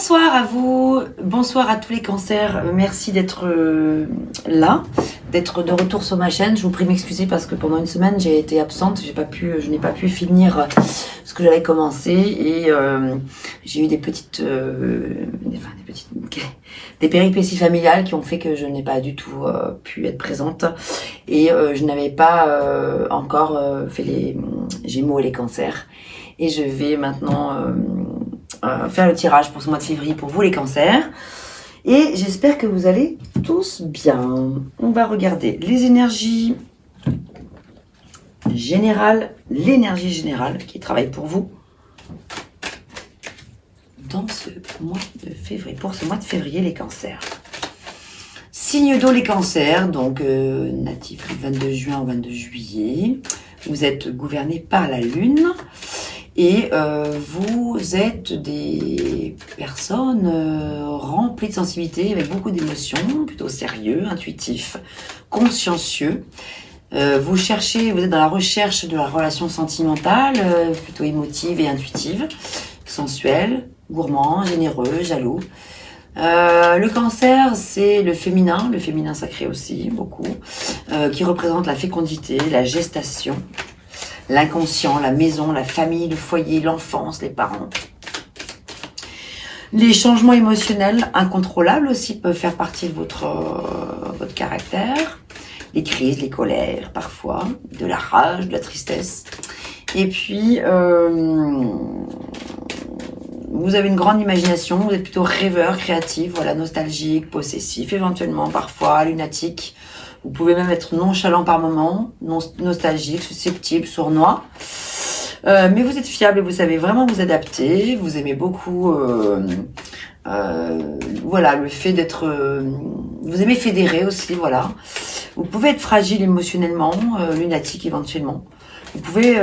Bonsoir à vous, bonsoir à tous les cancers, merci d'être là, d'être de retour sur ma chaîne. Je vous prie de m'excuser parce que pendant une semaine j'ai été absente, je n'ai pas pu finir ce que j'avais commencé et j'ai eu des péripéties familiales qui ont fait que je n'ai pas du tout pu être présente et je n'avais pas encore fait les Gémeaux et les cancers. Et je vais maintenant faire le tirage pour ce mois de février pour vous les cancers. Et j'espère que vous allez tous bien. On va regarder les énergies générales, l'énergie générale qui travaille pour vous dans ce mois de février. Pour ce mois de février, les cancers. Signe d'eau, les cancers, donc natif du 22 juin au 22 juillet. Vous êtes gouverné par la lune. Et vous êtes des personnes remplies de sensibilité, avec beaucoup d'émotions, plutôt sérieux, intuitifs, consciencieux. Vous êtes dans la recherche de la relation sentimentale, plutôt émotive et intuitive, sensuelle, gourmand, généreux, jaloux. Le cancer, c'est le féminin sacré aussi, beaucoup, qui représente la fécondité, la gestation, l'inconscient, la maison, la famille, le foyer, l'enfance, les parents. Les changements émotionnels incontrôlables aussi peuvent faire partie de votre caractère. Les crises, les colères parfois, de la rage, de la tristesse. Et puis, vous avez une grande imagination, vous êtes plutôt rêveur, créatif, voilà, nostalgique, possessif, éventuellement parfois lunatique. Vous pouvez même être nonchalant par moment, nostalgique, susceptible, sournois. Mais vous êtes fiable et vous savez vraiment vous adapter. Vous aimez beaucoup, voilà, le fait d'être... vous aimez fédérer aussi, voilà. Vous pouvez être fragile émotionnellement, lunatique éventuellement. Vous pouvez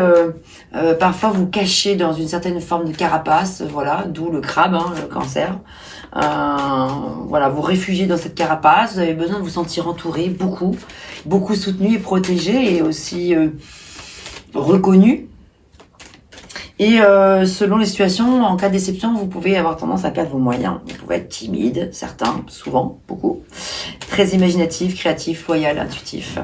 parfois vous cacher dans une certaine forme de carapace, voilà, d'où le crabe, hein, le cancer. Voilà, vous réfugiez dans cette carapace, vous avez besoin de vous sentir entouré, beaucoup soutenu et protégé et aussi reconnu. Et selon les situations, en cas de déception, vous pouvez avoir tendance à perdre vos moyens. Vous pouvez être timide, certains, souvent, beaucoup, très imaginatif, créatif, loyal, intuitif.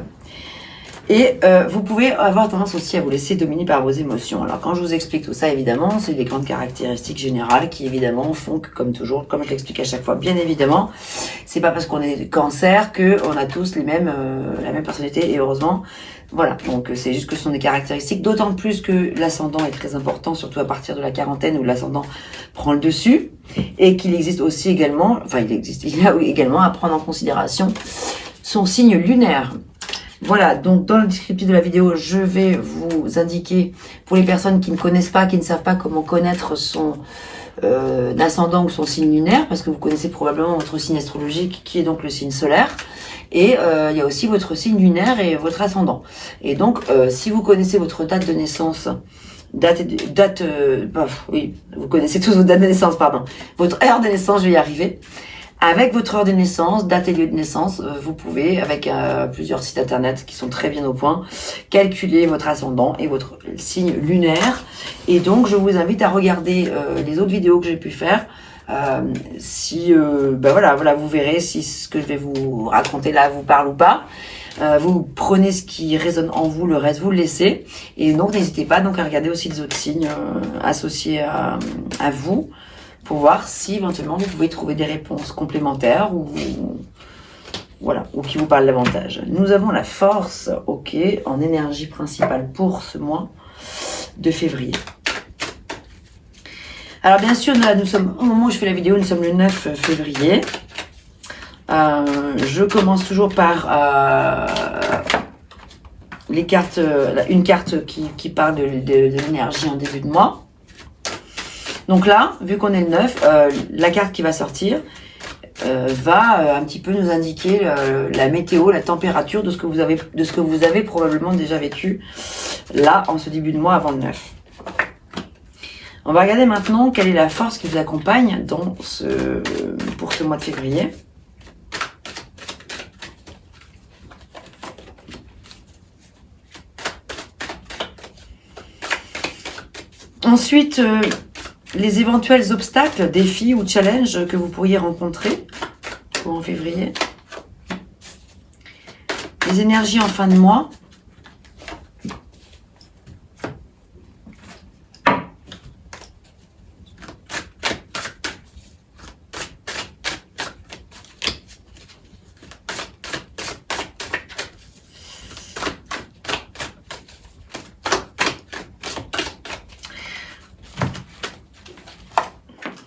Et vous pouvez avoir tendance aussi à vous laisser dominer par vos émotions. Alors quand je vous explique tout ça, évidemment, c'est des grandes caractéristiques générales qui évidemment font que, comme toujours, comme je l'explique à chaque fois, bien évidemment, c'est pas parce qu'on est cancer que on a tous la même personnalité et heureusement, voilà. Donc c'est juste que ce sont des caractéristiques, d'autant plus que l'ascendant est très important, surtout à partir de la quarantaine où l'ascendant prend le dessus et qu'il existe aussi également, il y a également à prendre en considération son signe lunaire. Voilà, donc dans le descriptif de la vidéo, je vais vous indiquer, pour les personnes qui ne connaissent pas, qui ne savent pas comment connaître son ascendant ou son signe lunaire, parce que vous connaissez probablement votre signe astrologique, qui est donc le signe solaire, et il y a aussi votre signe lunaire et votre ascendant. Et donc, si vous connaissez votre date de naissance, oui, vous connaissez tous vos dates de naissance, pardon, votre heure de naissance, je vais y arriver. Avec votre heure de naissance, date et lieu de naissance, vous pouvez, avec plusieurs sites internet qui sont très bien au point, calculer votre ascendant et votre signe lunaire. Et donc, je vous invite à regarder les autres vidéos que j'ai pu faire. Voilà, vous verrez si ce que je vais vous raconter là vous parle ou pas. Vous prenez ce qui résonne en vous, le reste vous le laissez. Et donc, n'hésitez pas donc à regarder aussi les autres signes associés à vous, pour voir si éventuellement vous pouvez trouver des réponses complémentaires ou qui vous parlent davantage. Nous avons la force, ok, en énergie principale pour ce mois de février. Alors bien sûr, nous sommes, au moment où je fais la vidéo, nous sommes le 9 février. Je commence toujours par les cartes, une carte qui parle de l'énergie en début de mois. Donc là, vu qu'on est le 9, la carte qui va sortir va un petit peu nous indiquer la météo, la température de ce que vous avez probablement déjà vécu là en ce début de mois avant le 9. On va regarder maintenant quelle est la force qui vous accompagne pour ce mois de février. Ensuite, les éventuels obstacles, défis ou challenges que vous pourriez rencontrer en février. Les énergies en fin de mois.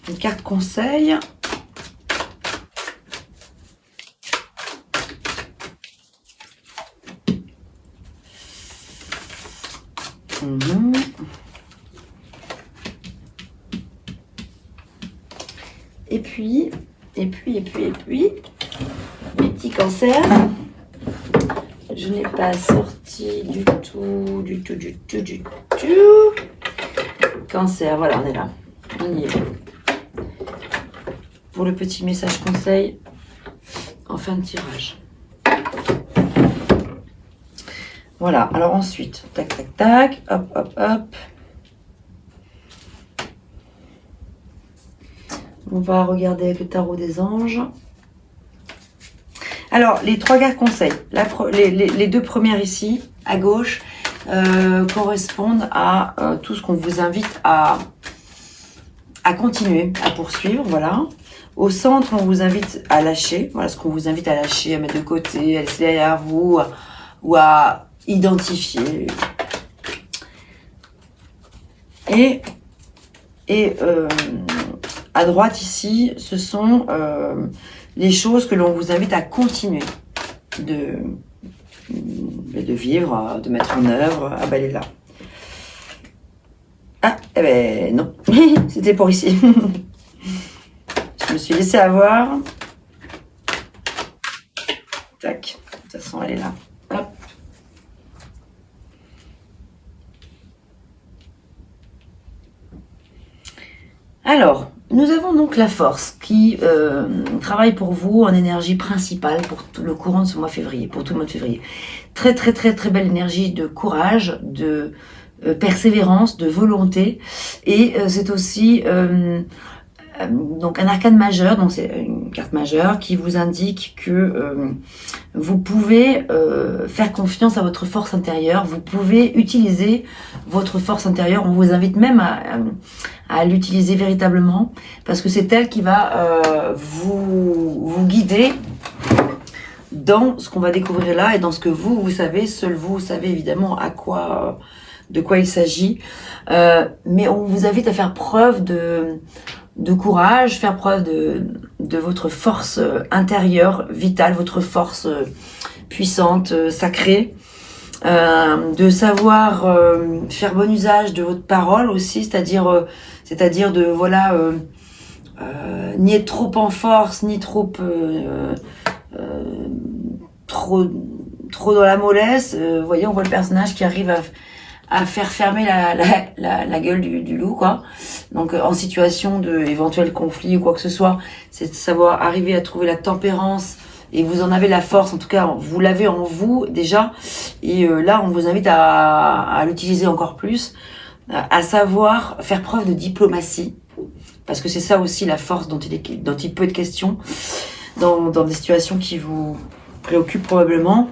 Une carte conseil. Et puis, mes petits cancers. Je n'ai pas sorti du tout. Cancer, voilà, on est là. On y est. Pour le petit message conseil en fin de tirage. Voilà, alors ensuite, tac, tac, tac, hop, hop, hop. On va regarder avec le tarot des anges. Alors, les 3 cartes conseils, les 2 premières ici, à gauche, correspondent à tout ce qu'on vous invite à continuer, à poursuivre, voilà. Au centre, on vous invite à lâcher, voilà ce qu'on vous invite à lâcher, à mettre de côté, à laisser derrière vous, ou à identifier. Et à droite ici, ce sont les choses que l'on vous invite à continuer de vivre, de mettre en œuvre. Ah ben elle est là. Ah, eh ben non, c'était pour ici. Je me suis laissée avoir. Tac, de toute façon elle est là. Hop. Alors, nous avons donc la force qui travaille pour vous en énergie principale pour tout le courant de ce mois février, pour tout le mois de février. Très très très très belle énergie de courage, de persévérance, de volonté, et c'est aussi donc un arcane majeur, donc c'est une carte majeure qui vous indique que vous pouvez faire confiance à votre force intérieure, vous pouvez utiliser votre force intérieure, on vous invite même à l'utiliser véritablement, parce que c'est elle qui va vous guider dans ce qu'on va découvrir là et dans ce que vous savez, seul vous savez évidemment de quoi il s'agit, mais on vous invite à faire preuve de courage, faire preuve de votre force intérieure, vitale, votre force puissante, sacrée, de savoir faire bon usage de votre parole aussi, c'est-à-dire de voilà ni être trop en force, ni trop dans la mollesse. Vous voyez, on voit le personnage qui arrive à faire fermer la gueule du loup, quoi. Donc en situation de éventuel conflit ou quoi que ce soit, c'est de savoir arriver à trouver la tempérance, et vous en avez la force, en tout cas vous l'avez en vous déjà, et là on vous invite à l'utiliser encore plus, à savoir faire preuve de diplomatie, parce que c'est ça aussi la force dont il peut être question dans des situations qui vous préoccupent probablement.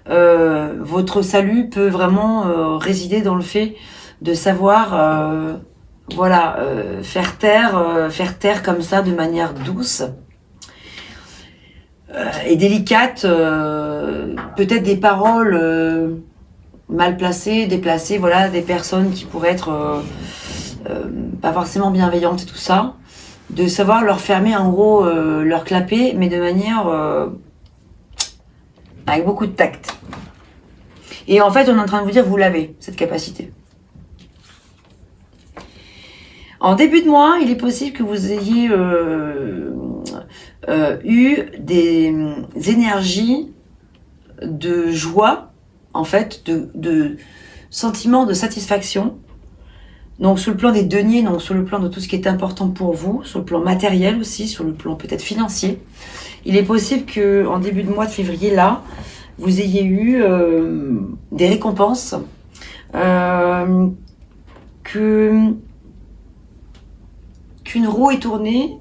Votre salut peut vraiment résider dans le fait de savoir faire taire comme ça de manière douce et délicate, peut-être des paroles mal placées, déplacées, voilà, des personnes qui pourraient être pas forcément bienveillantes et tout ça, de savoir leur fermer en gros, leur clapper, mais de manière avec beaucoup de tact. Et en fait, on est en train de vous dire, vous l'avez, cette capacité. En début de mois, il est possible que vous ayez eu des énergies de joie, en fait, de sentiments de satisfaction. Donc sur le plan des deniers, donc sur le plan de tout ce qui est important pour vous, sur le plan matériel aussi, sur le plan peut-être financier. Il est possible que en début de mois de février, là, vous ayez eu des récompenses, que qu'une roue est tournée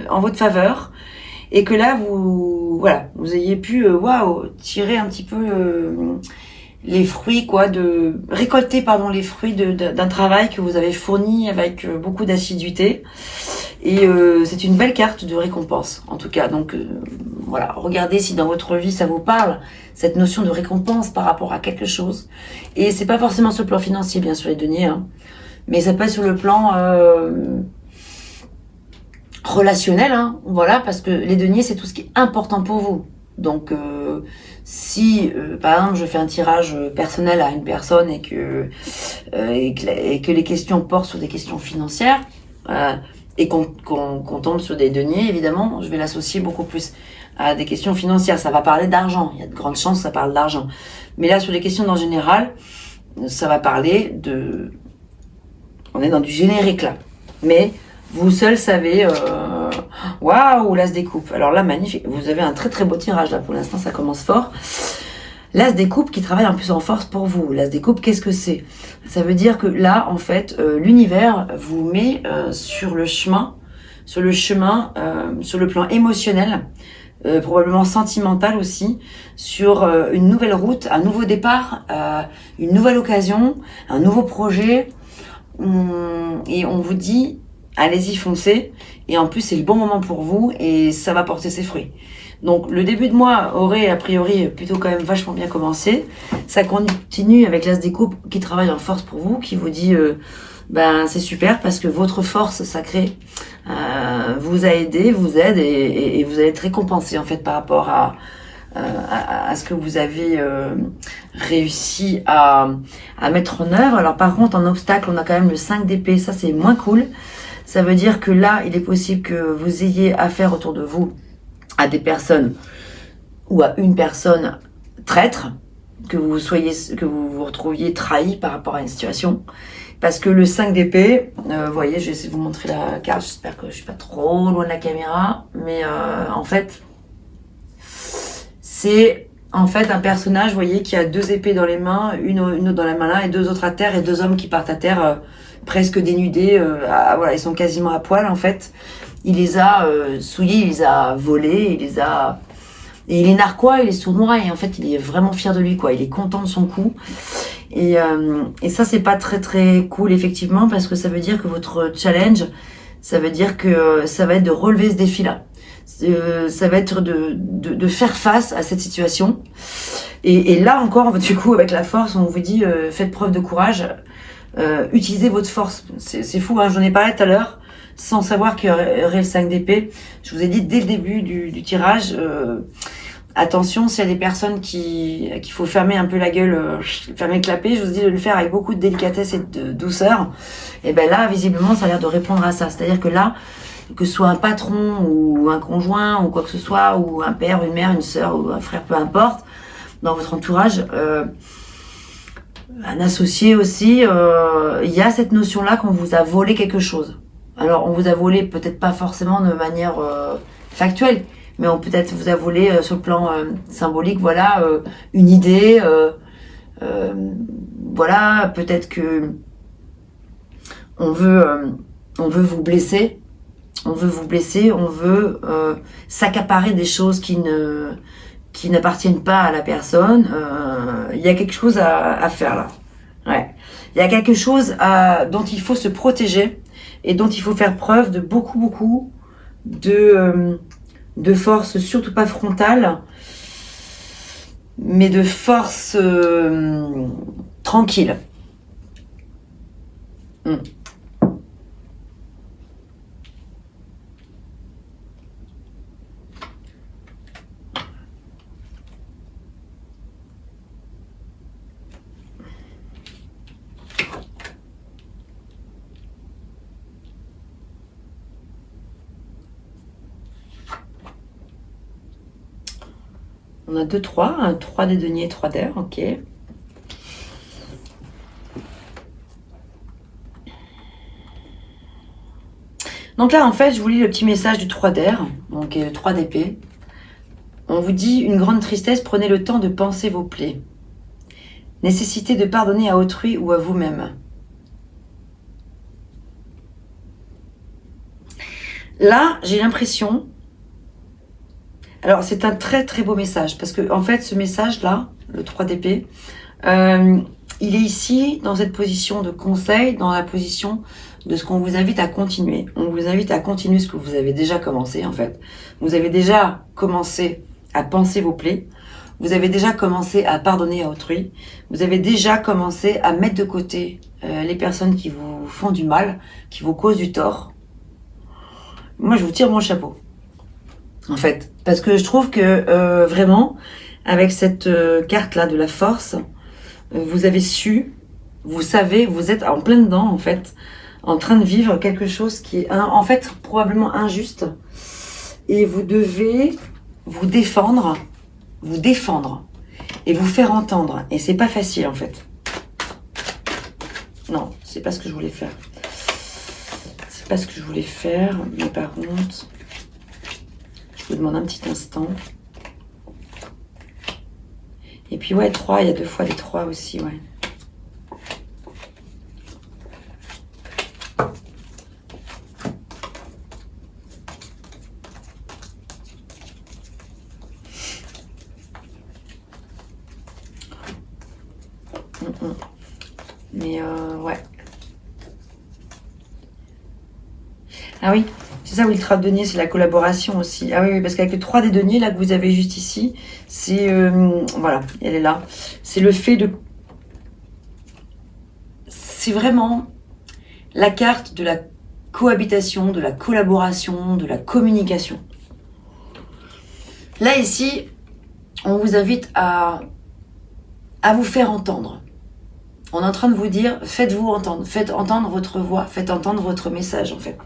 en votre faveur et que là vous voilà, vous ayez pu waouh, tirer un petit peu les fruits quoi, de récolter pardon les fruits d'un travail que vous avez fourni avec beaucoup d'assiduité. Et c'est une belle carte de récompense, en tout cas. Donc voilà, regardez si dans votre vie ça vous parle, cette notion de récompense par rapport à quelque chose. Et c'est pas forcément sur le plan financier, bien sûr, les deniers, hein, mais ça peut être sur le plan relationnel, hein, voilà, parce que les deniers, c'est tout ce qui est important pour vous. Donc si par exemple je fais un tirage personnel à une personne et que les questions portent sur des questions financières, et qu'on tombe sur des deniers, évidemment, je vais l'associer beaucoup plus à des questions financières. Ça va parler d'argent. Il y a de grandes chances que ça parle d'argent. Mais là, sur les questions en général, ça va parler de... On est dans du générique, là. Mais vous seul savez... Waouh, l'as des coupes. Alors là, magnifique. Vous avez un très très beau tirage, là. Pour l'instant, ça commence fort. L'as des coupes qui travaille en plus en force pour vous. L'as des coupes, qu'est-ce que c'est? Ça veut dire que là, en fait, l'univers vous met sur le chemin, sur le plan émotionnel, probablement sentimental aussi, sur une nouvelle route, un nouveau départ, une nouvelle occasion, un nouveau projet. Et on vous dit, allez-y, foncez. Et en plus, c'est le bon moment pour vous et ça va porter ses fruits. Donc le début de mois aurait a priori plutôt quand même vachement bien commencé. Ça continue avec l'as des coupes qui travaille en force pour vous, qui vous dit ben c'est super parce que votre force sacrée vous a aidé, vous aide et vous allez être récompensé en fait par rapport à ce que vous avez réussi à mettre en œuvre. Alors par contre en obstacle on a quand même le 5 d'épée, ça c'est moins cool. Ça veut dire que là il est possible que vous ayez affaire autour de vous à des personnes ou à une personne traître, que vous vous retrouviez trahi par rapport à une situation. Parce que le 5 d'épée, vous voyez, je vais essayer de vous montrer la carte, j'espère que je suis pas trop loin de la caméra, mais en fait, c'est en fait un personnage, vous voyez, qui a 2 épées dans les mains, une autre dans la main là, et 2 autres à terre, et 2 hommes qui partent à terre presque dénudés, voilà, ils sont quasiment à poil en fait. Il les a souillés, il les a volés, il les a... Et il est narquois, il est sournois, et en fait, il est vraiment fier de lui, quoi. Il est content de son coup. Et ça, c'est pas très, très cool, effectivement, parce que ça veut dire que votre challenge, ça veut dire que ça va être de relever ce défi-là. Ça va être de faire face à cette situation. Et là, encore, du coup, avec la force, on vous dit, faites preuve de courage, utilisez votre force. C'est fou, hein, j'en ai parlé tout à l'heure. Sans savoir qu'il y aurait le 5 d'épée. Je vous ai dit dès le début du tirage, attention, s'il y a des personnes qu'il faut fermer un peu la gueule, fermer clapper, je vous dis de le faire avec beaucoup de délicatesse et de douceur. Et ben là, visiblement, ça a l'air de répondre à ça. C'est-à-dire que là, que ce soit un patron ou un conjoint ou quoi que ce soit, ou un père, une mère, une sœur ou un frère, peu importe, dans votre entourage, un associé aussi, il y a cette notion-là qu'on vous a volé quelque chose. Alors, on vous a volé peut-être pas forcément de manière factuelle, mais on peut-être vous a volé sur le plan symbolique, voilà, une idée, voilà, peut-être que on veut vous blesser, on veut s'accaparer des choses qui n'appartiennent pas à la personne. Il y a quelque chose à faire là. Ouais, il y a quelque chose dont il faut se protéger. Et dont il faut faire preuve de beaucoup de force, surtout pas frontale, mais de force tranquille. On a 2 3, un 3 des deniers, 3 d'air, ok. Donc là, en fait, je vous lis le petit message du 3 d'air, donc le 3 d'épée. On vous dit une grande tristesse, prenez le temps de penser vos plaies. Nécessité de pardonner à autrui ou à vous-même. Là, j'ai l'impression... Alors, c'est un très très beau message, parce que en fait, ce message-là, le 3 d'épée, il est ici, dans cette position de conseil, dans la position de ce qu'on vous invite à continuer. On vous invite à continuer ce que vous avez déjà commencé, en fait. Vous avez déjà commencé à penser vos plaies. Vous avez déjà commencé à pardonner à autrui. Vous avez déjà commencé à mettre de côté les personnes qui vous font du mal, qui vous causent du tort. Moi, je vous tire mon chapeau, en fait. Parce que je trouve que, vraiment, avec cette carte-là de la force, vous avez su, vous savez, vous êtes en plein dedans, en fait, en train de vivre quelque chose qui est, en fait, probablement injuste. Et vous devez vous défendre et vous faire entendre. Et c'est pas facile, en fait. Non, c'est pas ce que je voulais faire. C'est pas ce que je voulais faire, mais par contre, je vous demande un petit instant. Et puis, ouais, 3, il y a 2 fois les 3 aussi, ouais. Mais ouais. Ah oui, c'est ça, oui, le 3 de denier, c'est la collaboration aussi. Ah oui, oui, parce qu'avec le 3 des deniers, là, que vous avez juste ici, c'est... voilà, elle est là. C'est le fait de... C'est vraiment la carte de la cohabitation, de la collaboration, de la communication. Là, ici, on vous invite à vous faire entendre. On est en train de vous dire, faites-vous entendre, faites entendre votre voix, faites entendre votre message, en fait.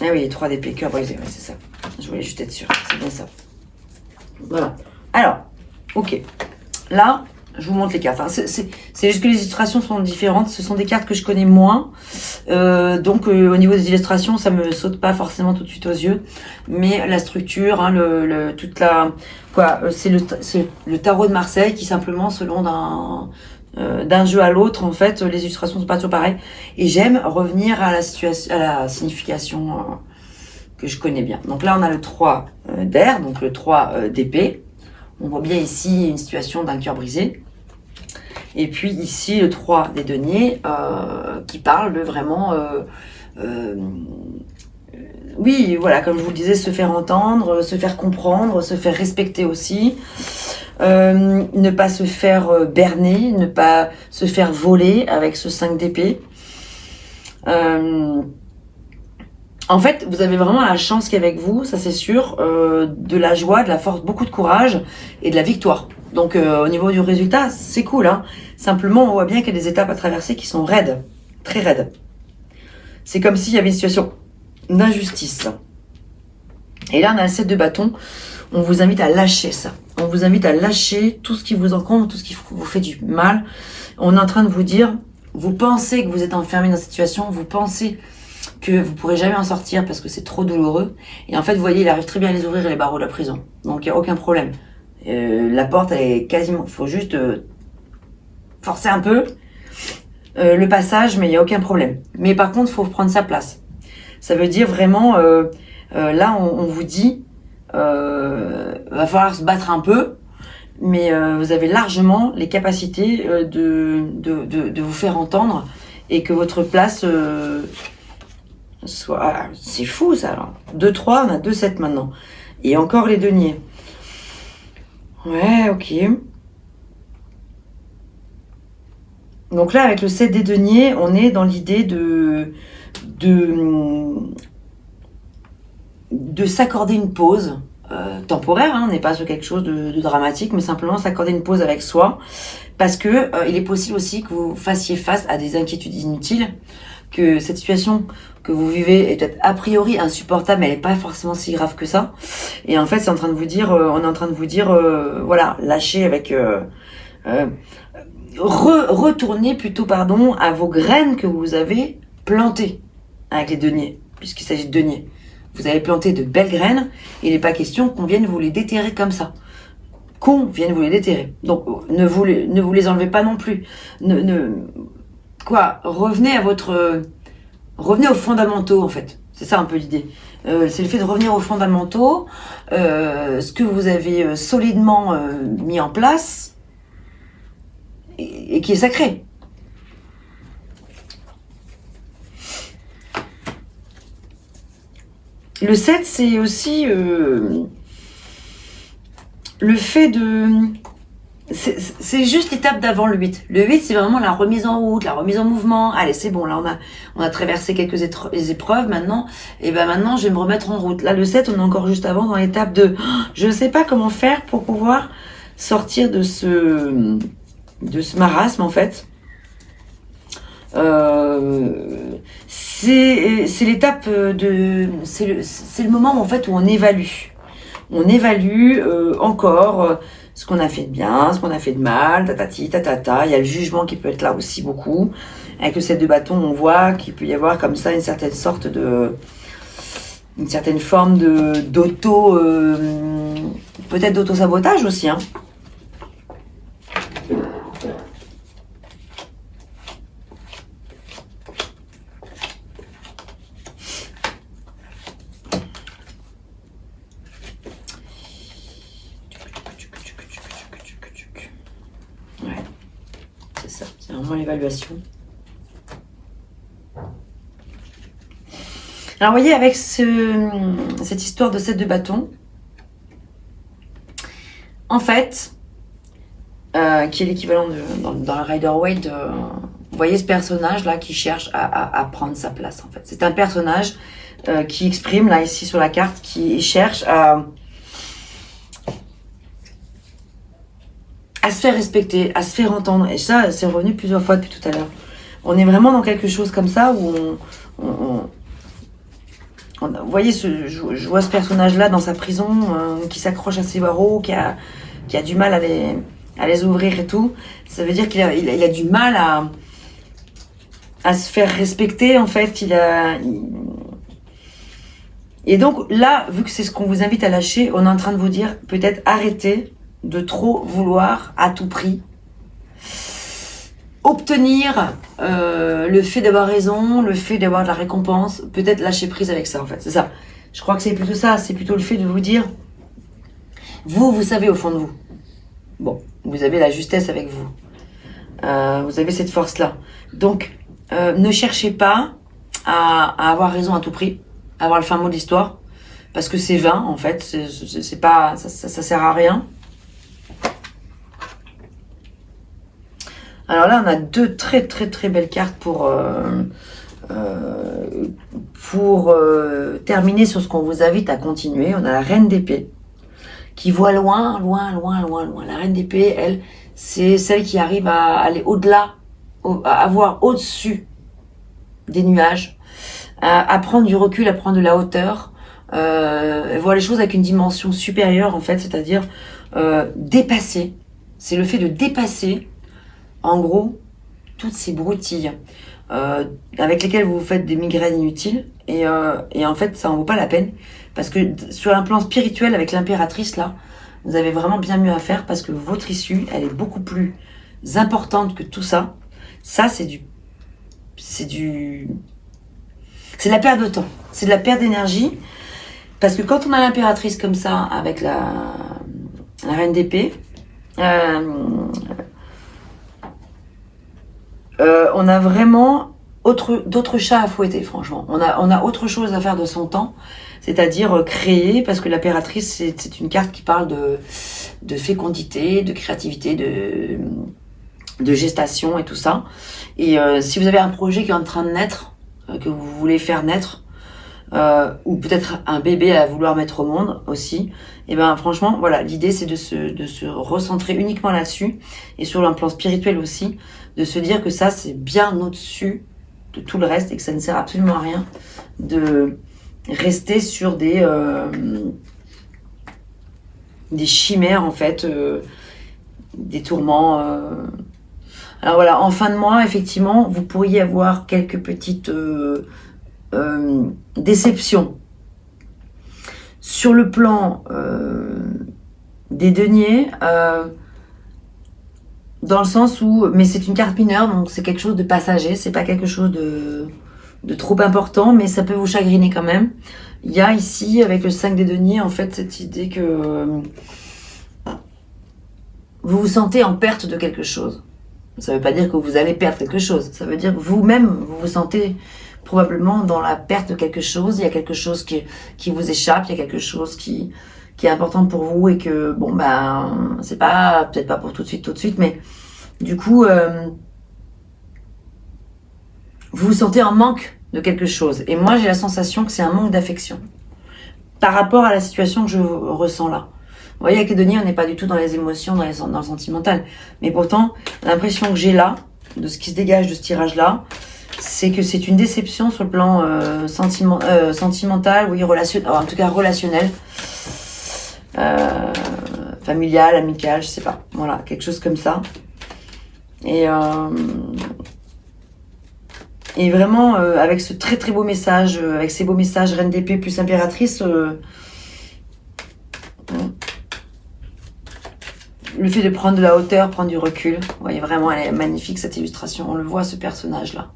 Ah oui, les 3 d'épée, cœur brisé, ouais, c'est ça. Je voulais juste être sûre, c'est bien ça. Voilà. Alors, ok. Là, je vous montre les cartes. Hein. C'est juste que les illustrations sont différentes. Ce sont des cartes que je connais moins. Donc, au niveau des illustrations, ça me saute pas forcément tout de suite aux yeux. Mais la structure, hein, toute la... Quoi, c'est le tarot de Marseille qui, simplement, selon d'un jeu à l'autre, en fait, les illustrations sont pas toujours pareilles. Et j'aime revenir à la signification que je connais bien. Donc là, on a le 3 d'air, donc le 3 d'épée. On voit bien ici une situation d'un cœur brisé. Et puis ici, le 3 des deniers, qui parle de vraiment... oui, voilà, comme je vous le disais, se faire entendre, se faire comprendre, se faire respecter aussi. Ne pas se faire berner, ne pas se faire voler avec ce 5 d'épée. En fait, vous avez vraiment la chance qu'avec vous, ça c'est sûr, de la joie, de la force, beaucoup de courage et de la victoire. Donc au niveau du résultat, c'est cool. Hein. Simplement, on voit bien qu'il y a des étapes à traverser qui sont raides, très raides. C'est comme s'il y avait une situation d'injustice. Et là, on a le 7 de bâton. On vous invite à lâcher ça. On vous invite à lâcher tout ce qui vous encombre, tout ce qui vous fait du mal. On est en train de vous dire, vous pensez que vous êtes enfermé dans cette situation, vous pensez que vous pourrez jamais en sortir parce que c'est trop douloureux. Et en fait, vous voyez, il arrive très bien à les ouvrir les barreaux de la prison. Donc, il n'y a aucun problème. La porte, elle est quasiment... Il faut juste forcer un peu le passage, mais il n'y a aucun problème. Mais par contre, il faut prendre sa place. Ça veut dire vraiment... là, on vous dit... va falloir se battre un peu, mais vous avez largement les capacités de vous faire entendre et que votre place soit... Ah, c'est fou ça alors. 2-3, on a 2-7 maintenant. Et encore les deniers. Ouais, ok. Donc là, avec le 7 des deniers, on est dans l'idée de s'accorder une pause temporaire, hein, on n'est pas sur quelque chose de dramatique, mais simplement s'accorder une pause avec soi, parce que il est possible aussi que vous fassiez face à des inquiétudes inutiles, que cette situation que vous vivez est peut-être a priori insupportable, mais elle n'est pas forcément si grave que ça. Et en fait, c'est en train de vous dire, on est en train de vous dire, voilà, lâchez avec, retournez plutôt, pardon, à vos graines que vous avez plantées avec les deniers, puisqu'il s'agit de deniers. Vous avez planté de belles graines, et il n'est pas question qu'on vienne vous les déterrer comme ça. Qu'on vienne vous les déterrer. Donc, ne vous les enlevez pas non plus. quoi, revenez aux fondamentaux en fait. C'est ça un peu l'idée. C'est le fait de revenir aux fondamentaux, ce que vous avez solidement mis en place et qui est sacré. Le 7, c'est aussi le fait de... C'est juste l'étape d'avant le 8. Le 8, c'est vraiment la remise en route, la remise en mouvement. Allez, c'est bon, là, on a traversé quelques épreuves maintenant. Et ben maintenant, je vais me remettre en route. Là, le 7, on est encore juste avant dans l'étape de... Je ne sais pas comment faire pour pouvoir sortir de ce marasme, en fait. C'est l'étape de... C'est le moment, en fait, où on évalue. On évalue encore... ce qu'on a fait de bien, ce qu'on a fait de mal, tatati, tatata. Il y a le jugement qui peut être là aussi beaucoup. Avec le 7 de bâton, on voit qu'il peut y avoir comme ça une certaine forme d'auto, peut-être d'auto-sabotage aussi, hein. C'est vraiment l'évaluation. Alors, vous voyez, avec cette histoire de 7 de bâton, en fait, qui est l'équivalent dans le Rider-Waite, vous voyez ce personnage-là qui cherche à prendre sa place, en fait. C'est un personnage qui exprime, là, ici sur la carte, qui cherche à se faire respecter, à se faire entendre. Et ça, c'est revenu plusieurs fois depuis tout à l'heure. On est vraiment dans quelque chose comme ça où vous voyez, je vois ce personnage-là dans sa prison qui s'accroche à ses barreaux, qui a du mal à les ouvrir et tout. Ça veut dire qu'il a du mal à se faire respecter, en fait. Et donc là, vu que c'est ce qu'on vous invite à lâcher, on est en train de vous dire peut-être arrêtez de trop vouloir à tout prix obtenir le fait d'avoir raison, le fait d'avoir de la récompense, peut-être lâcher prise avec ça, en fait. C'est ça. Je crois que c'est plutôt ça. C'est plutôt le fait de vous dire, vous savez au fond de vous. Bon, vous avez la justesse avec vous. Vous avez cette force-là. Donc, ne cherchez pas à avoir raison à tout prix, à avoir le fin mot de l'histoire, parce que c'est vain, en fait. C'est pas, ça sert à rien. Alors là, on a deux très très très belles cartes pour terminer sur ce qu'on vous invite à continuer. On a la Reine d'épée qui voit loin, loin, loin, loin, loin. La Reine d'épée, elle, c'est celle qui arrive à aller au-delà, à voir au-dessus des nuages, à prendre du recul, à prendre de la hauteur, voir les choses avec une dimension supérieure, en fait, c'est-à-dire dépasser. C'est le fait de dépasser, en gros, toutes ces broutilles avec lesquelles vous vous faites des migraines inutiles. Et en fait, ça en vaut pas la peine. Parce que sur un plan spirituel, avec l'impératrice, là, vous avez vraiment bien mieux à faire parce que votre issue, elle est beaucoup plus importante que tout ça. Ça, c'est de la perte de temps. C'est de la perte d'énergie. Parce que quand on a l'impératrice comme ça, avec la reine d'épée, on a vraiment d'autres chats à fouetter, franchement. On a autre chose à faire de son temps, c'est-à-dire créer, parce que l'impératrice, c'est une carte qui parle de fécondité, de créativité, de gestation et tout ça. Et si vous avez un projet qui est en train de naître, que vous voulez faire naître, ou peut-être un bébé à vouloir mettre au monde aussi, et ben franchement, voilà, l'idée c'est de se recentrer uniquement là-dessus, et sur un plan spirituel aussi, de se dire que ça c'est bien au-dessus de tout le reste et que ça ne sert absolument à rien de rester sur des chimères en fait, des tourments. Alors voilà, en fin de mois, effectivement, vous pourriez avoir quelques petites déceptions. Sur le plan des deniers, Dans le sens où, mais c'est une carte mineure, donc c'est quelque chose de passager, c'est pas quelque chose de trop important, mais ça peut vous chagriner quand même. Il y a ici, avec le 5 des deniers, en fait, cette idée que vous vous sentez en perte de quelque chose. Ça ne veut pas dire que vous allez perdre quelque chose, ça veut dire que vous-même, vous vous sentez probablement dans la perte de quelque chose, il y a quelque chose qui vous échappe, il y a quelque chose qui est important pour vous et que, bon, ben, c'est pas, peut-être pas pour tout de suite, mais du coup, vous vous sentez en manque de quelque chose. Et moi, j'ai la sensation que c'est un manque d'affection par rapport à la situation que je ressens là. Vous voyez, avec les deniers, on n'est pas du tout dans les émotions, dans le sentimental. Mais pourtant, l'impression que j'ai là, de ce qui se dégage de ce tirage-là, c'est que c'est une déception sur le plan sentimental, oui, en tout cas relationnel, familial, amical, je sais pas. Voilà, quelque chose comme ça. Et vraiment, avec ce très très beau message, avec ces beaux messages, Reine d'épée plus impératrice, le fait de prendre de la hauteur, prendre du recul. Vous voyez, vraiment, elle est magnifique cette illustration. On le voit, ce personnage-là.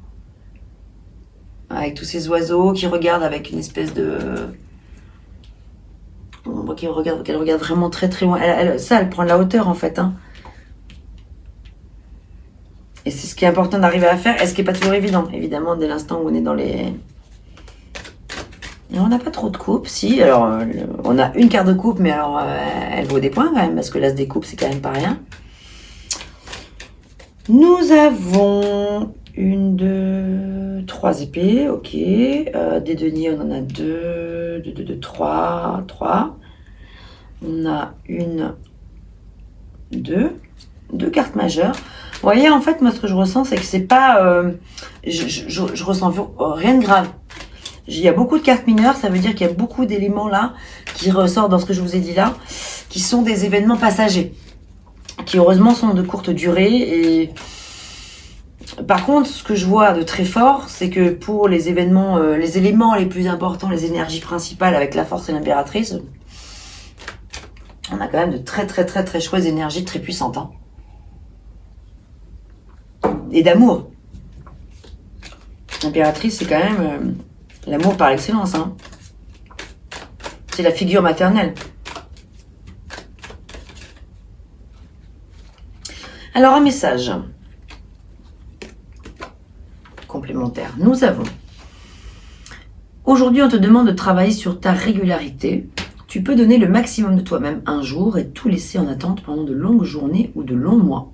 Avec tous ces oiseaux qui regardent avec une espèce de... On voit qu'elle regarde vraiment très très loin. Elle prend de la hauteur en fait. Hein. Et c'est ce qui est important d'arriver à faire. Et ce qui n'est pas toujours évident, évidemment, dès l'instant où on est dans les... Et on n'a pas trop de coupes, si. Alors, on a une carte de coupe, mais alors, elle vaut des points quand même, parce que l'as des coupes, c'est quand même pas rien. Nous avons une, deux, trois épées, ok. Des deniers, on en a deux, trois. On a une, deux cartes majeures. Vous voyez, en fait, moi, ce que je ressens, c'est que c'est pas... je ressens rien de grave. Il y a beaucoup de cartes mineures, ça veut dire qu'il y a beaucoup d'éléments là qui ressortent dans ce que je vous ai dit là, qui sont des événements passagers, qui heureusement sont de courte durée. Et par contre, ce que je vois de très fort, c'est que pour les événements, les éléments les plus importants, les énergies principales avec la force et l'impératrice, on a quand même de très très très très chouettes énergies très puissantes. Hein. Et d'amour. L'impératrice, c'est quand même... l'amour par excellence, hein. C'est la figure maternelle. Alors, un message complémentaire. Nous avons... Aujourd'hui, on te demande de travailler sur ta régularité. Tu peux donner le maximum de toi-même un jour et tout laisser en attente pendant de longues journées ou de longs mois.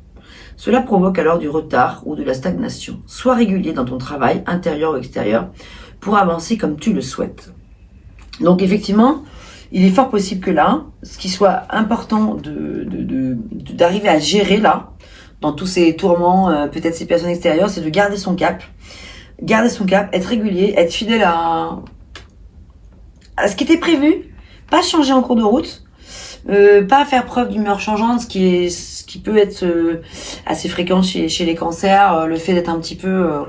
Cela provoque alors du retard ou de la stagnation. Sois régulier dans ton travail, intérieur ou extérieur, pour avancer comme tu le souhaites. Donc effectivement, il est fort possible que là, ce qui soit important d'arriver à gérer là, dans tous ces tourments, peut-être ces personnes extérieures, c'est de garder son cap. Garder son cap, être régulier, être fidèle à ce qui était prévu, pas changer en cours de route, pas faire preuve d'humeur changeante, ce qui peut être assez fréquent chez les cancers, le fait d'être un petit peu...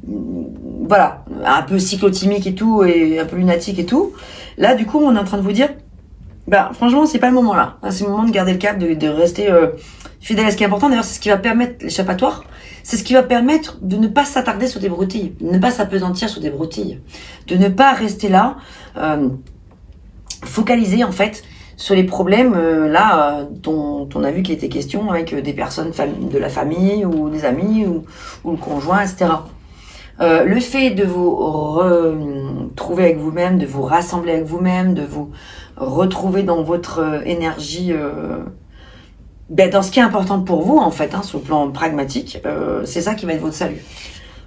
voilà, un peu cyclotimique et tout, et un peu lunatique et tout. Là, du coup, on est en train de vous dire, bah, franchement, c'est pas le moment là. C'est le moment de garder le cap, de rester fidèle à ce qui est important. D'ailleurs, c'est ce qui va permettre l'échappatoire. C'est ce qui va permettre de ne pas s'attarder sur des broutilles, de ne pas s'apesantir sur des broutilles, de ne pas rester là, focalisé en fait sur les problèmes dont on a vu qu'il était question avec des personnes de la famille ou des amis ou le conjoint, etc. Le fait de vous retrouver avec vous-même, de vous rassembler avec vous-même, de vous retrouver dans votre énergie, dans ce qui est important pour vous en fait, hein, sur le plan pragmatique, c'est ça qui va être votre salut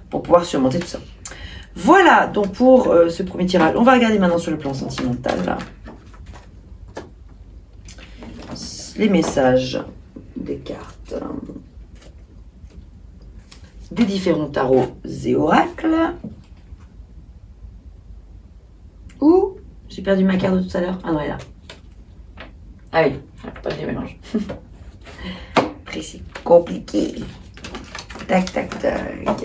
pour pouvoir surmonter tout ça. Voilà donc pour ce premier tirage. On va regarder maintenant sur le plan sentimental là. Les messages des cartes. Des différents tarots et oracles. Ouh, j'ai perdu ma carte de tout à l'heure. Ah non, elle est là. Ah oui, pas de mélange. Après, c'est compliqué. Tac, tac, tac.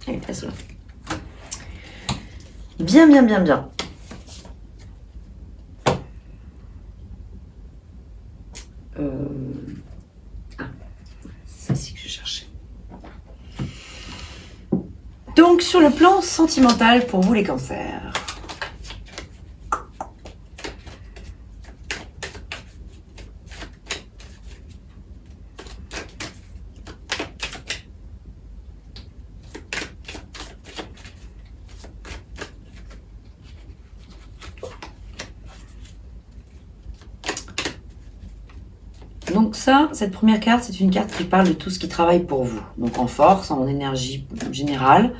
Allez, passe-le. Bien, bien, bien, bien. c'est ça que je cherchais. Donc, sur le plan sentimental, pour vous les cancers. Donc ça, cette première carte, c'est une carte qui parle de tout ce qui travaille pour vous. Donc en force, en énergie générale,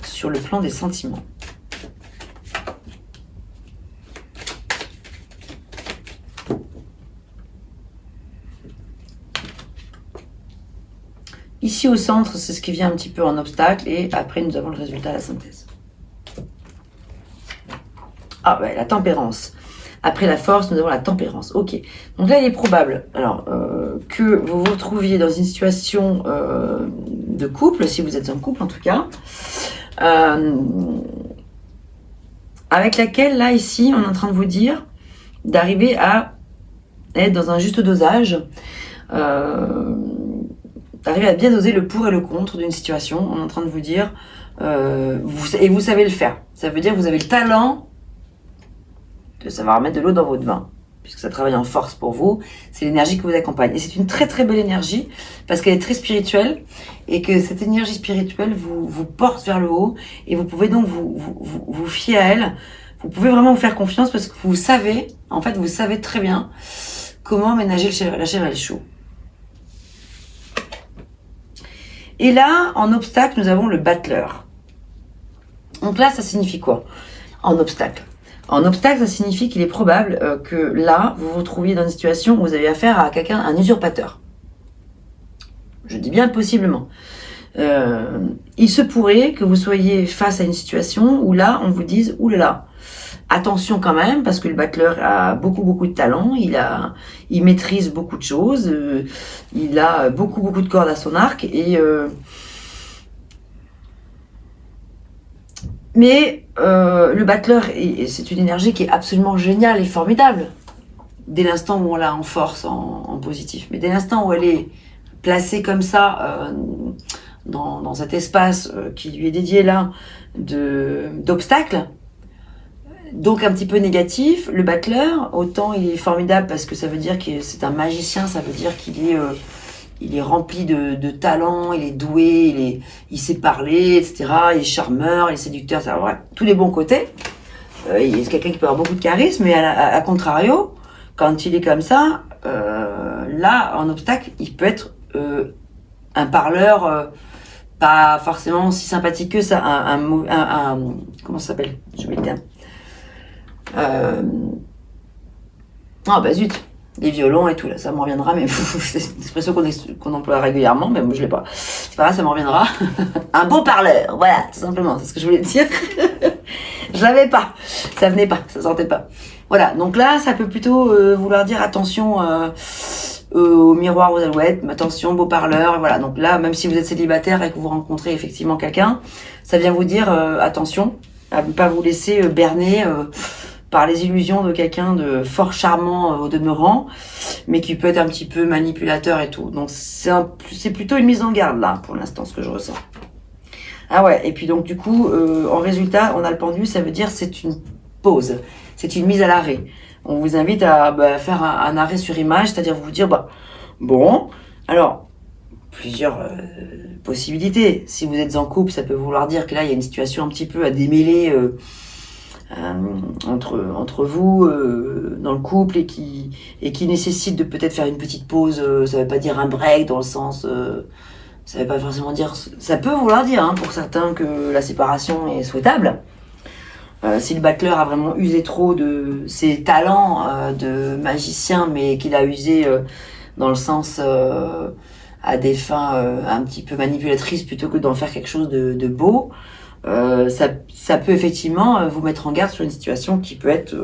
sur le plan des sentiments. Ici au centre, c'est ce qui vient un petit peu en obstacle. Et après, nous avons le résultat à la synthèse. Ah ouais, la tempérance. Après la force, nous avons la tempérance. Ok. Donc là, il est probable que vous vous retrouviez dans une situation de couple, si vous êtes en couple en tout cas, avec laquelle, là, ici, on est en train de vous dire d'arriver à être dans un juste dosage, d'arriver à bien doser le pour et le contre d'une situation. On est en train de vous dire, et vous savez le faire. Ça veut dire que vous avez le talent de savoir mettre de l'eau dans votre vin, puisque ça travaille en force pour vous, c'est l'énergie qui vous accompagne. Et c'est une très très belle énergie, parce qu'elle est très spirituelle, et que cette énergie spirituelle vous porte vers le haut, et vous pouvez donc vous fier à elle, vous pouvez vraiment vous faire confiance, parce que vous savez, en fait vous savez très bien comment ménager la chèvre et le chou. Et là, en obstacle, nous avons le battleur. Donc là, ça signifie quoi? En obstacle, ça signifie qu'il est probable que là, vous vous trouviez dans une situation où vous avez affaire à quelqu'un, un usurpateur. Je dis bien possiblement. Il se pourrait que vous soyez face à une situation où là, on vous dise, oulala, attention quand même, parce que le battleur a beaucoup de talent, il maîtrise beaucoup de choses, il a beaucoup de cordes à son arc, mais le battleur, c'est une énergie qui est absolument géniale et formidable, dès l'instant où on l'a en force, en positif. Mais dès l'instant où elle est placée comme ça, dans cet espace qui lui est dédié là, d'obstacles, donc un petit peu négatif, le battleur, autant il est formidable parce que ça veut dire que c'est un magicien, ça veut dire qu'il est... il est rempli de talent, il est doué, il sait parler, etc. Il est charmeur, il est séducteur, ça va, tous les bons côtés. Il est quelqu'un qui peut avoir beaucoup de charisme, mais à contrario, quand il est comme ça, là, en obstacle, il peut être un parleur pas forcément si sympathique que ça, comment ça s'appelle? Je vais le terme. Ah bah zut, les violons et tout, là, ça me reviendra, mais c'est une expression qu'on emploie régulièrement, mais moi je l'ai pas. C'est pas grave, ça me reviendra. Un bon parleur, voilà, tout simplement, c'est ce que je voulais dire. Je l'avais pas, ça venait pas, ça sortait pas. Voilà, donc là, ça peut plutôt vouloir dire attention au miroir aux alouettes, attention, beau parleur, voilà. Donc là, même si vous êtes célibataire et que vous rencontrez effectivement quelqu'un, ça vient vous dire attention, à ne pas vous laisser berner par les illusions de quelqu'un de fort charmant au demeurant, mais qui peut être un petit peu manipulateur et tout. Donc c'est plutôt une mise en garde là, pour l'instant, ce que je ressens. Ah ouais, et puis donc du coup, en résultat, on a le pendu, ça veut dire c'est une pause, c'est une mise à l'arrêt. On vous invite à faire un arrêt sur image, c'est-à-dire vous dire, bon, alors, plusieurs possibilités. Si vous êtes en couple, ça peut vouloir dire que là, il y a une situation un petit peu à démêler entre vous dans le couple et qui nécessite de peut-être faire une petite pause. Ça veut pas dire un break dans le sens, ça veut pas forcément dire, ça peut vouloir dire pour certains que la séparation est souhaitable. Si le battleur a vraiment usé trop de ses talents de magicien, mais qu'il a usé dans le sens à des fins un petit peu manipulatrices plutôt que d'en faire quelque chose de beau, ça peut effectivement vous mettre en garde sur une situation qui peut être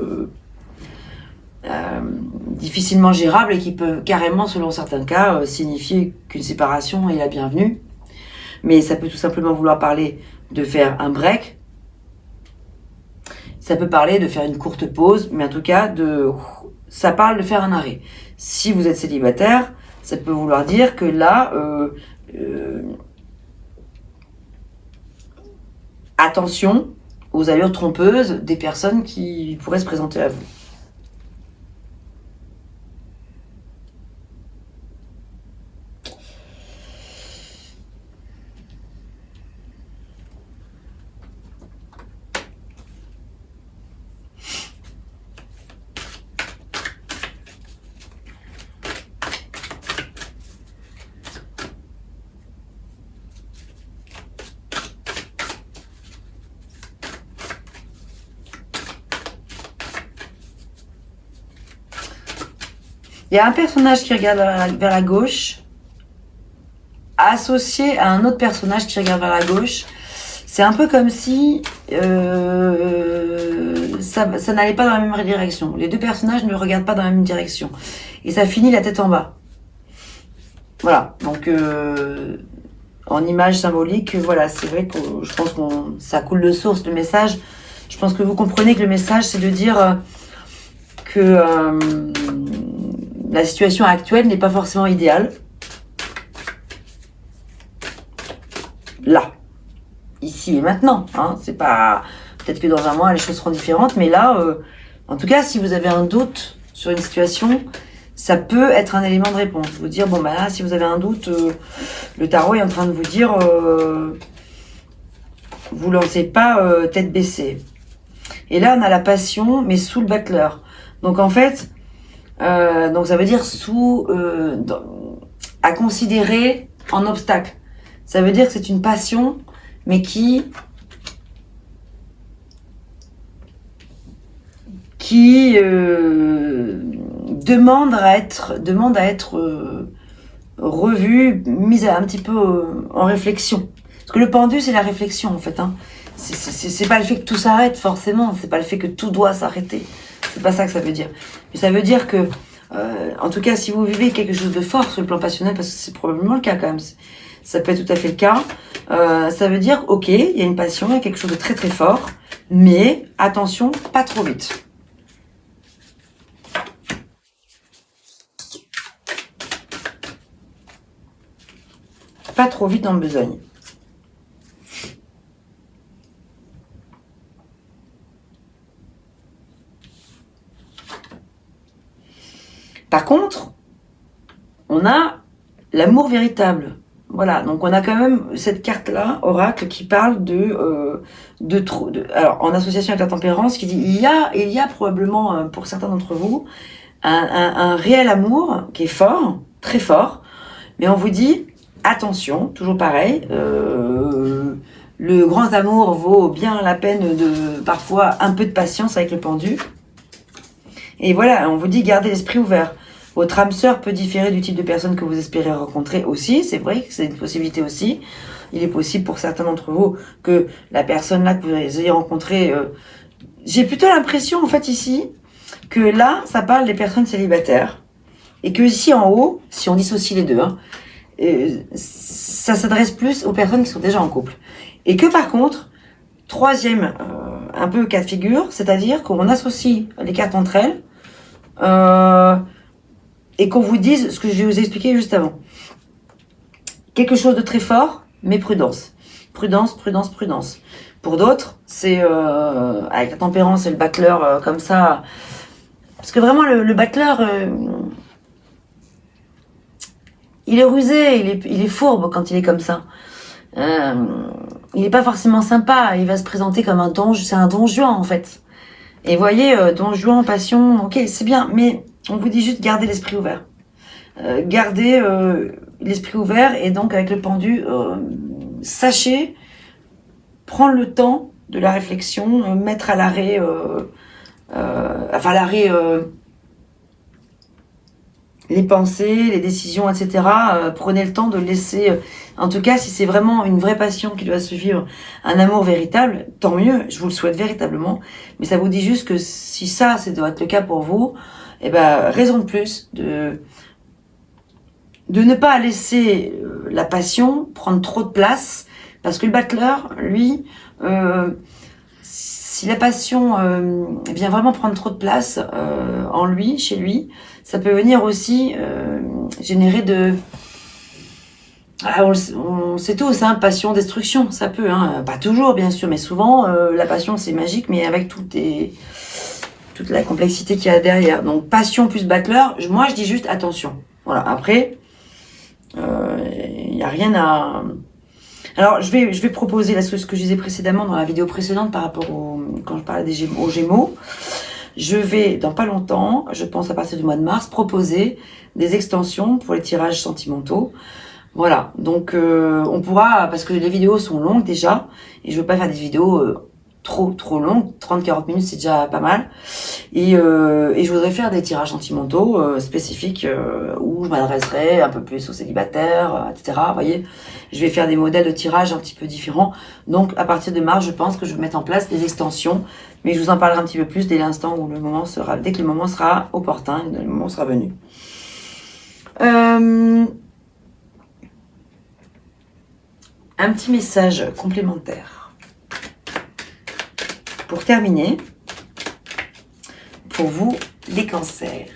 difficilement gérable et qui peut carrément, selon certains cas, signifier qu'une séparation est la bienvenue. Mais ça peut tout simplement vouloir parler de faire un break. Ça peut parler de faire une courte pause, mais en tout cas, ça parle de faire un arrêt. Si vous êtes célibataire, ça peut vouloir dire que là, attention aux allures trompeuses des personnes qui pourraient se présenter à vous. Il y a un personnage qui regarde vers la gauche, associé à un autre personnage qui regarde vers la gauche. C'est un peu comme si ça n'allait pas dans la même direction. Les deux personnages ne regardent pas dans la même direction. Et ça finit la tête en bas. Voilà, donc en image symbolique, voilà, c'est vrai que je pense que ça coule de source, le message. Je pense que vous comprenez que le message, c'est de dire que la situation actuelle n'est pas forcément idéale. Là, ici et maintenant. Hein, c'est pas. Peut-être que dans un mois les choses seront différentes, mais là, en tout cas, si vous avez un doute sur une situation, ça peut être un élément de réponse. Vous dire bon bah là, si vous avez un doute, le tarot est en train de vous dire, vous lancez pas tête baissée. Et là, on a la passion, mais sous le battleur. Donc en fait. Donc ça veut dire à considérer en obstacle. Ça veut dire que c'est une passion, mais qui demande à être revue, mise un petit peu en réflexion. Parce que le pendu, c'est la réflexion en fait. Hein. C'est pas le fait que tout s'arrête forcément, c'est pas le fait que tout doit s'arrêter. C'est pas ça que ça veut dire. Mais ça veut dire que, en tout cas, si vous vivez quelque chose de fort sur le plan passionnel, parce que c'est probablement le cas quand même, ça peut être tout à fait le cas, ça veut dire, ok, il y a une passion, il y a quelque chose de très très fort, mais attention, pas trop vite. Pas trop vite en besogne. Par contre, on a l'amour véritable. Voilà, donc on a quand même cette carte-là, oracle, qui parle alors en association avec la tempérance, qui dit il y a probablement pour certains d'entre vous un réel amour qui est fort, très fort, mais on vous dit attention, toujours pareil. Le grand amour vaut bien la peine de parfois un peu de patience avec le pendu. Et voilà, on vous dit gardez l'esprit ouvert. Votre âme sœur peut différer du type de personne que vous espérez rencontrer aussi. C'est vrai que c'est une possibilité aussi. Il est possible pour certains d'entre vous que la personne là que vous ayez rencontrée... J'ai plutôt l'impression en fait ici que là, ça parle des personnes célibataires. Et que ici en haut, si on dissocie les deux, hein, ça s'adresse plus aux personnes qui sont déjà en couple. Et que par contre, troisième un peu cas de figure, c'est-à-dire qu'on associe les cartes entre elles, et qu'on vous dise ce que je vous ai expliqué juste avant. Quelque chose de très fort, mais prudence. Prudence, prudence, prudence. Pour d'autres, c'est avec la tempérance et le battleur comme ça. Parce que vraiment, le battleur, il est rusé, il est fourbe quand il est comme ça. Il n'est pas forcément sympa. Il va se présenter comme c'est un don Juan en fait. Et vous voyez, don Juan, passion, ok, c'est bien, mais on vous dit juste gardez l'esprit ouvert. Gardez l'esprit ouvert et donc avec le pendu, sachez prendre le temps de la réflexion, mettre à l'arrêt, les pensées, les décisions, etc. Prenez le temps de laisser, en tout cas si c'est vraiment une vraie passion qui doit suivre un amour véritable, tant mieux, je vous le souhaite véritablement, mais ça vous dit juste que si ça doit être le cas pour vous, eh ben, raison de plus de ne pas laisser la passion prendre trop de place, parce que le battleur, lui, Si la passion vient vraiment prendre trop de place en lui, chez lui, ça peut venir aussi générer de... Ah, on sait tous, hein, passion, destruction, ça peut, hein, pas toujours bien sûr, mais souvent la passion c'est magique, mais avec toute la complexité qu'il y a derrière. Donc passion plus battleur, moi je dis juste attention. Voilà, après, il n'y a rien à... Alors je vais proposer là, ce que je disais précédemment dans la vidéo précédente par rapport quand je parlais aux Gémeaux. Je vais, dans pas longtemps, je pense à partir du mois de mars, proposer des extensions pour les tirages sentimentaux. Voilà, donc on pourra, parce que les vidéos sont longues déjà, et je veux pas faire des vidéos trop longues, 30-40 minutes c'est déjà pas mal, et je voudrais faire des tirages sentimentaux spécifiques où je m'adresserai un peu plus aux célibataires, etc. Vous voyez, je vais faire des modèles de tirage un petit peu différents, donc à partir de mars je pense que je vais mettre en place des extensions, mais je vous en parlerai un petit peu plus dès l'instant où le moment sera, dès que le moment sera opportun, le moment sera venu. Un petit message complémentaire. Pour terminer, pour vous, les cancers.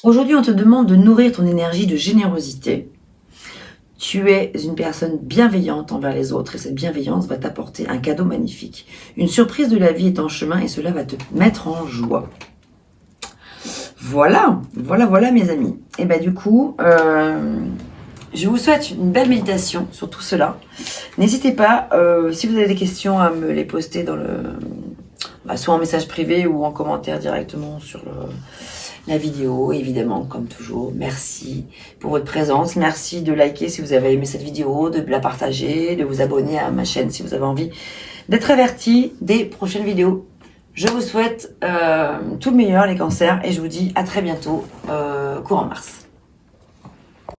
Aujourd'hui, on te demande de nourrir ton énergie de générosité. Tu es une personne bienveillante envers les autres et cette bienveillance va t'apporter un cadeau magnifique. Une surprise de la vie est en chemin et cela va te mettre en joie. Voilà mes amis. Et ben du coup, je vous souhaite une belle méditation sur tout cela. N'hésitez pas, si vous avez des questions, à me les poster dans soit en message privé ou en commentaire directement sur la vidéo, évidemment, comme toujours. Merci pour votre présence. Merci de liker si vous avez aimé cette vidéo, de la partager, de vous abonner à ma chaîne si vous avez envie d'être averti des prochaines vidéos. Je vous souhaite tout le meilleur les cancers et je vous dis à très bientôt, courant mars.